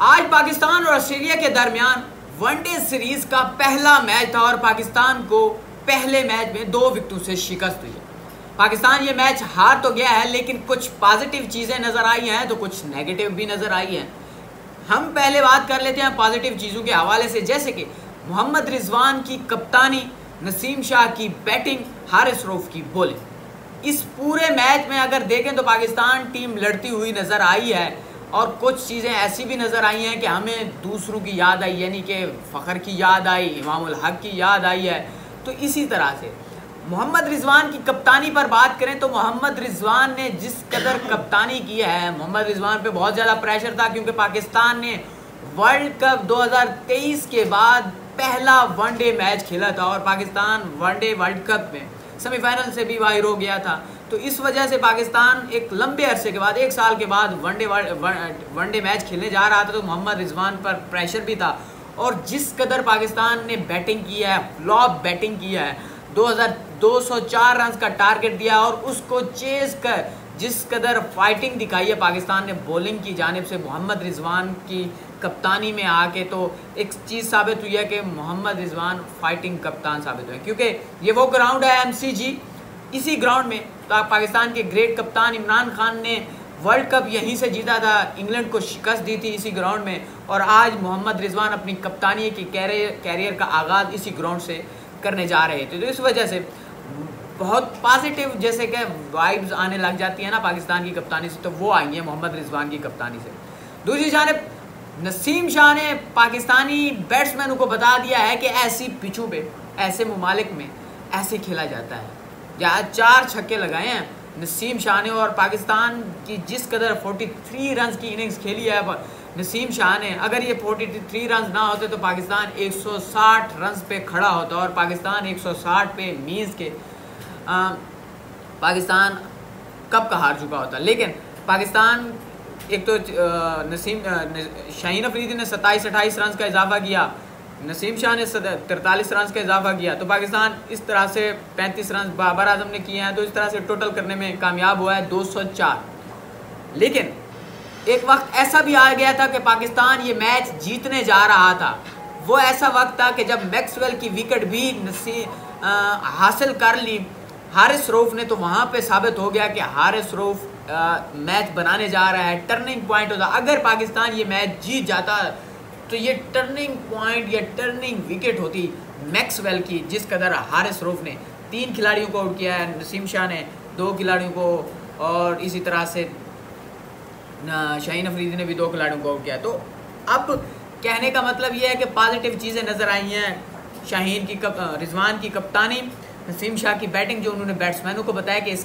आज पाकिस्तान और ऑस्ट्रेलिया के दरमियान वनडे सीरीज का पहला मैच था और पाकिस्तान को पहले मैच में 2 विकेटों से शिकस्त हुई है। पाकिस्तान ये मैच हार तो गया है, लेकिन कुछ पॉजिटिव चीज़ें नज़र आई हैं तो कुछ नेगेटिव भी नज़र आई हैं। हम पहले बात कर लेते हैं पॉजिटिव चीज़ों के हवाले से, जैसे कि मोहम्मद रिजवान की कप्तानी, नसीम शाह की बैटिंग, हारिस रऊफ की बॉलिंग। इस पूरे मैच में अगर देखें तो पाकिस्तान टीम लड़ती हुई नज़र आई है और कुछ चीज़ें ऐसी भी नज़र आई हैं कि हमें दूसरों की याद आई, यानी कि फ़खर की याद आई, इमामुल हक की याद आई है। तो इसी तरह से मोहम्मद रिजवान की कप्तानी पर बात करें तो मोहम्मद रिजवान ने जिस कदर कप्तानी की है, मोहम्मद रिजवान पे बहुत ज़्यादा प्रेशर था, क्योंकि पाकिस्तान ने वर्ल्ड कप 2023 के बाद पहला वनडे मैच खेला था और पाकिस्तान वनडे वर्ल्ड कप में सेमीफाइनल से भी बाहर हो गया था। तो इस वजह से पाकिस्तान एक लंबे अरसे के बाद, 1 साल के बाद वनडे मैच खेलने जा रहा था, तो मोहम्मद रिजवान पर प्रेशर भी था। और जिस कदर पाकिस्तान ने बैटिंग की है, फ्लॉप बैटिंग की है, 204 रन का टारगेट दिया और उसको चेज कर जिस कदर फाइटिंग दिखाई है पाकिस्तान ने बॉलिंग की जानिब से मोहम्मद रिजवान की कप्तानी में आके, तो एक चीज़ साबित हुई है कि मोहम्मद रिजवान फाइटिंग कप्तान साबित हुए, क्योंकि ये वो ग्राउंड है MCG। इसी ग्राउंड में तो पाकिस्तान के ग्रेट कप्तान इमरान खान ने वर्ल्ड कप यहीं से जीता था, इंग्लैंड को शिकस्त दी थी इसी ग्राउंड में, और आज मोहम्मद रिजवान अपनी कप्तानी की कैरियर का आगाज़ इसी ग्राउंड से करने जा रहे थे। तो इस वजह से बहुत पॉजिटिव जैसे कि वाइब्स आने लग जाती है ना पाकिस्तान की कप्तानी से, तो वो आई है मोहम्मद रिजवान की कप्तानी से। दूसरी जानिब नसीम शाह ने पाकिस्तानी बैट्समैनों को बता दिया है कि ऐसी पिचों पे, ऐसे ममालिक में ऐसे खेला जाता है। जहाँ 4 छक्के लगाए हैं नसीम शाह ने, और पाकिस्तान की जिस कदर 43 रन की इनिंग्स खेली है नसीम शाह ने, अगर ये 43 रन ना होते तो पाकिस्तान 160 रन पे खड़ा होता और पाकिस्तान 160 पे मीन्स के पाकिस्तान कब का हार चुका होता। लेकिन पाकिस्तान एक तो शाहीन अफरीदी ने 27-28 रन का इजाफा किया, नसीम शाह ने 43 रन का इजाफा किया, तो पाकिस्तान इस तरह से 35 रन बाबर आजम ने किए हैं, तो इस तरह से टोटल करने में कामयाब हुआ है 204। लेकिन एक वक्त ऐसा भी आ गया था कि पाकिस्तान ये मैच जीतने जा रहा था। वो ऐसा वक्त था कि जब मैक्सवेल की विकेट भी हासिल कर ली हारिस रऊफ ने, तो वहाँ पे साबित हो गया कि हारिस रऊफ मैच बनाने जा रहा है, टर्निंग पॉइंट होता। अगर पाकिस्तान ये मैच जीत जाता तो ये टर्निंग पॉइंट या टर्निंग विकेट होती मैक्सवेल की, जिस कदर हारिस रऊफ ने 3 खिलाड़ियों को आउट किया है, नसीम शाह ने 2 खिलाड़ियों को, और इसी तरह से शाहीन अफरीदी ने भी 2 खिलाड़ियों को आउट किया। तो अब कहने का मतलब ये है कि पॉजिटिव चीज़ें नज़र आई हैं। शाहीन की रिजवान की कप्तानी, नसीम शाह की बैटिंग, जो उन्होंने बैट्समैनों को बताया कि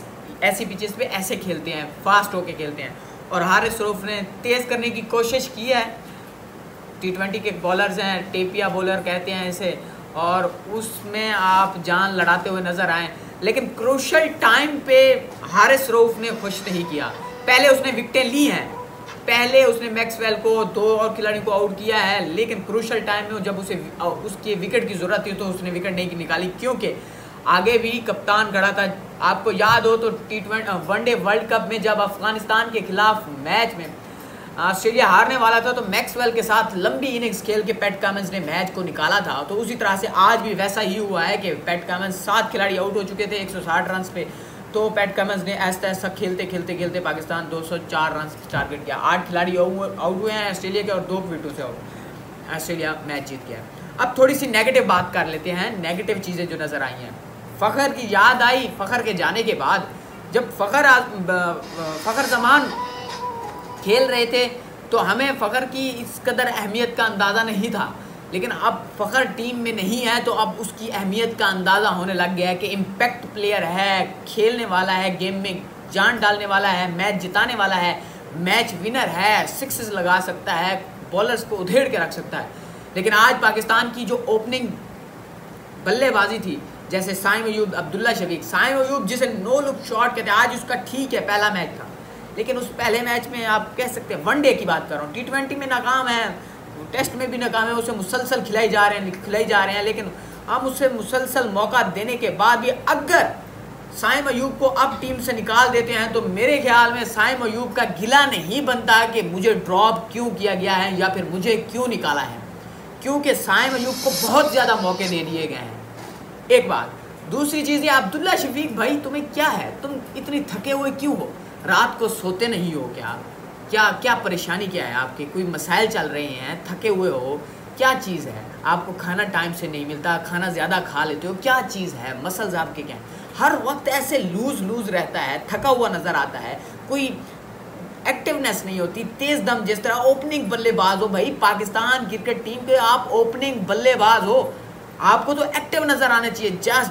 ऐसी पिचेस पे ऐसे खेलते हैं, फास्ट होके खेलते हैं, और हारिस रऊफ ने तेज़ करने की कोशिश की है। T20 के बॉलर्स हैं, टेपिया बॉलर कहते हैं इसे, और उसमें आप जान लड़ाते हुए नज़र आए, लेकिन क्रूशल टाइम पे हारिस रऊफ ने खुश नहीं किया। पहले उसने विकेटें ली हैं, पहले उसने मैक्सवेल को 2 और खिलाड़ियों को आउट किया है, लेकिन क्रूशल टाइम में जब उसे उसकी विकेट की ज़रूरत थी तो उसने विकेट नहीं निकाली, क्योंकि आगे भी कप्तान खड़ा था। आपको याद हो तो T20 वनडे वर्ल्ड कप में जब अफगानिस्तान के खिलाफ मैच में ऑस्ट्रेलिया हारने वाला था, तो मैक्सवेल के साथ लंबी इनिंग्स खेल के पैट कमिंस ने मैच को निकाला था। तो उसी तरह से आज भी वैसा ही हुआ है कि पैट कमिंस 7 खिलाड़ी आउट हो चुके थे 160 रन पे, तो पैट कमिंस ने ऐसा ऐसा खेलते पाकिस्तान 204 रन टारगेट किया। 8 खिलाड़ी आउट हुए हैं ऑस्ट्रेलिया के और 2 विकेटों से ऑस्ट्रेलिया मैच जीत गया। अब थोड़ी सी नेगेटिव बात कर लेते हैं, नेगेटिव चीज़ें जो नज़र आई हैं। फ़खर की याद आई, फ़खर के जाने के बाद जब फ़खर ज़मान खेल रहे थे तो हमें फ़खर की इस कदर अहमियत का अंदाज़ा नहीं था, लेकिन अब फ़खर टीम में नहीं है तो अब उसकी अहमियत का अंदाज़ा होने लग गया है कि इम्पैक्ट प्लेयर है, खेलने वाला है, गेम में जान डालने वाला है, मैच जिताने वाला है, मैच विनर है, सिक्सेस लगा सकता है, बॉलर्स को उधेड़ के रख सकता है। लेकिन आज पाकिस्तान की जो ओपनिंग बल्लेबाजी थी, जैसे साइम अयूब, अब्दुल्ला शफीक, साइम अयूब जिसे नो लुक शॉट कहते हैं, आज उसका ठीक है पहला मैच था, लेकिन उस पहले मैच में आप कह सकते हैं वनडे की बात कर रहा हूँ, T20 में नाकाम है, टेस्ट में भी नाकाम है, उसे मुसलसल खिलाई जा रहे हैं, लेकिन हम उसे मुसलसल मौका देने के बाद भी अगर साइम अयूब को अब टीम से निकाल देते हैं तो मेरे ख्याल में साइम अयूब का गिला नहीं बनता कि मुझे ड्रॉप क्यों किया गया है या फिर मुझे क्यों निकाला है, क्योंकि साइम अयूब को बहुत ज़्यादा मौके दे दिए गए हैं। एक बात। दूसरी चीज़ ये अब्दुल्ला शफीक भाई तुम्हें क्या है, तुम इतनी थके हुए क्यों हो, रात को सोते नहीं हो क्या, क्या क्या परेशानी क्या है आपके, कोई मसाइल चल रहे हैं, थके हुए हो, क्या चीज़ है, आपको खाना टाइम से नहीं मिलता, खाना ज़्यादा खा लेते हो, क्या चीज़ है, मसल्स आपके क्या हैं, हर वक्त ऐसे लूज रहता है, थका हुआ नज़र आता है, कोई एक्टिवनेस नहीं होती, तेज़ दम, जिस तरह ओपनिंग बल्लेबाज हो भाई, पाकिस्तान क्रिकेट टीम के आप ओपनिंग बल्लेबाज हो, आपको तो एक्टिव नज़र आना चाहिए,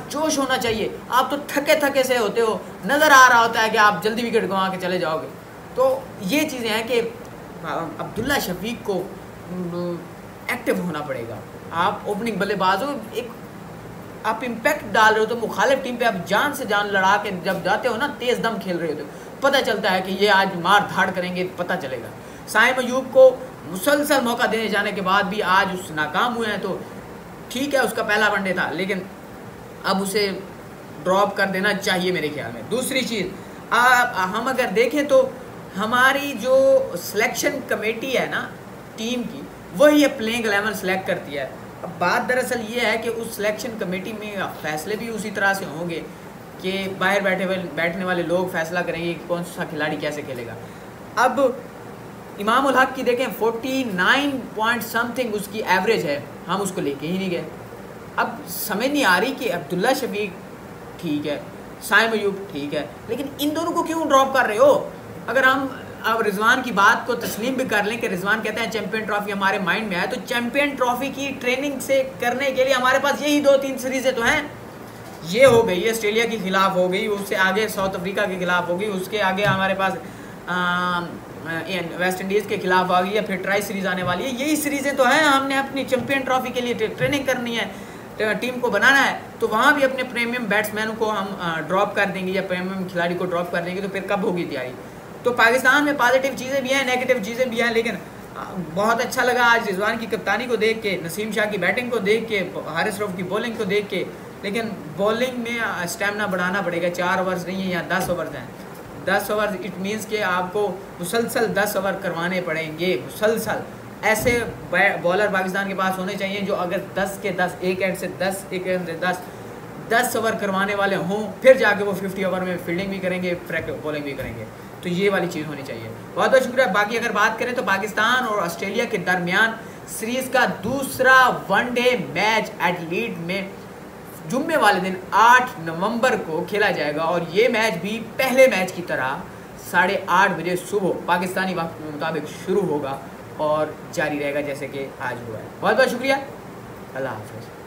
जोश होना चाहिए, आप तो थके से होते हो, नज़र आ रहा होता है कि आप जल्दी विकेट गंवा के चले जाओगे। तो ये चीज़ें हैं कि अब्दुल्ला शफीक को एक्टिव होना पड़ेगा। आप ओपनिंग बल्लेबाज हो, एक आप इम्पैक्ट डाल रहे हो तो मुखालिफ टीम पे आप जान से जान लड़ा के जब जाते हो ना, तेज़ दम खेल रहे होते हो, पता चलता है कि ये आज मार धाड़ करेंगे, पता चलेगा। साइम अयूब को मुसलसल मौका देने जाने के बाद भी आज उस नाकाम हुए हैं, तो ठीक है उसका पहला वनडे था, लेकिन अब उसे ड्रॉप कर देना चाहिए मेरे ख्याल में। दूसरी चीज़, हम अगर देखें तो हमारी जो सिलेक्शन कमेटी है ना टीम की, वही ये प्लेइंग 11 सेलेक्ट करती है। अब बात दरअसल ये है कि उस सिलेक्शन कमेटी में फैसले भी उसी तरह से होंगे कि बाहर बैठने वाले लोग फैसला करेंगे कि कौन सा खिलाड़ी कैसे खेलेगा। अब इमाम उल हक की देखें 49 पॉइंट समथिंग उसकी एवरेज है, हम उसको लेके ही नहीं गए। अब समझ नहीं आ रही कि अब्दुल्ला शफीक ठीक है, साइम अयूब ठीक है, लेकिन इन दोनों को क्यों ड्रॉप कर रहे हो। अगर हम अब रिजवान की बात को तस्लीम भी कर लें कि रिजवान कहते हैं चैंपियन ट्रॉफी हमारे माइंड में है, तो चैंपियन ट्रॉफी की ट्रेनिंग से करने के लिए हमारे पास यही 2-3 सीरीज़ें तो हैं। ये हो गई, ऑस्ट्रेलिया के खिलाफ हो गई, उससे आगे साउथ अफ्रीका के खिलाफ होगी, उसके आगे हमारे पास वेस्ट इंडीज़ के खिलाफ आ गई है, फिर ट्राई सीरीज़ आने वाली है। यही सीरीज़ें तो हैं, हमने अपनी चैंपियन ट्रॉफी के लिए ट्रेनिंग करनी है, टीम को बनाना है, तो वहाँ भी अपने प्रीमियम बैट्समैन को हम ड्रॉप कर देंगे या प्रीमियम खिलाड़ी को ड्रॉप कर देंगे, तो फिर कब होगी तैयारी। तो पाकिस्तान में पॉजिटिव चीज़ें भी हैं, नेगेटिव चीज़ें भी हैं, लेकिन बहुत अच्छा लगा आज रिजवान की कप्तानी को देख के, नसीम शाह की बैटिंग को देख के, हारिस रऊफ की बॉलिंग को देख के। लेकिन बॉलिंग में स्टेमिना बढ़ाना पड़ेगा, 4 ओवर्स नहीं है या 10 ओवर्स हैं। 10 ओवर इट मीन्स कि आपको मुसलसल 10 ओवर करवाने पड़ेंगे, मुसलसल। ऐसे बॉलर पाकिस्तान के पास होने चाहिए जो अगर 10 के 10, एक एंड से 10, एक एंड से 10 ओवर करवाने वाले हों, फिर जाके वो 50 ओवर में फील्डिंग भी करेंगे, बॉलिंग भी करेंगे। तो ये वाली चीज़ होनी चाहिए। बहुत बहुत शुक्रिया। बाकी अगर बात करें तो पाकिस्तान और ऑस्ट्रेलिया के दरमियान सीरीज़ का दूसरा वनडे मैच एडलेड में जुम्मे वाले दिन 8 नवंबर को खेला जाएगा, और ये मैच भी पहले मैच की तरह 8:30 बजे सुबह पाकिस्तानी वक्त के मुताबिक शुरू होगा और जारी रहेगा जैसे कि आज हुआ है। बहुत बहुत शुक्रिया, अल्लाह हाफ़िज़।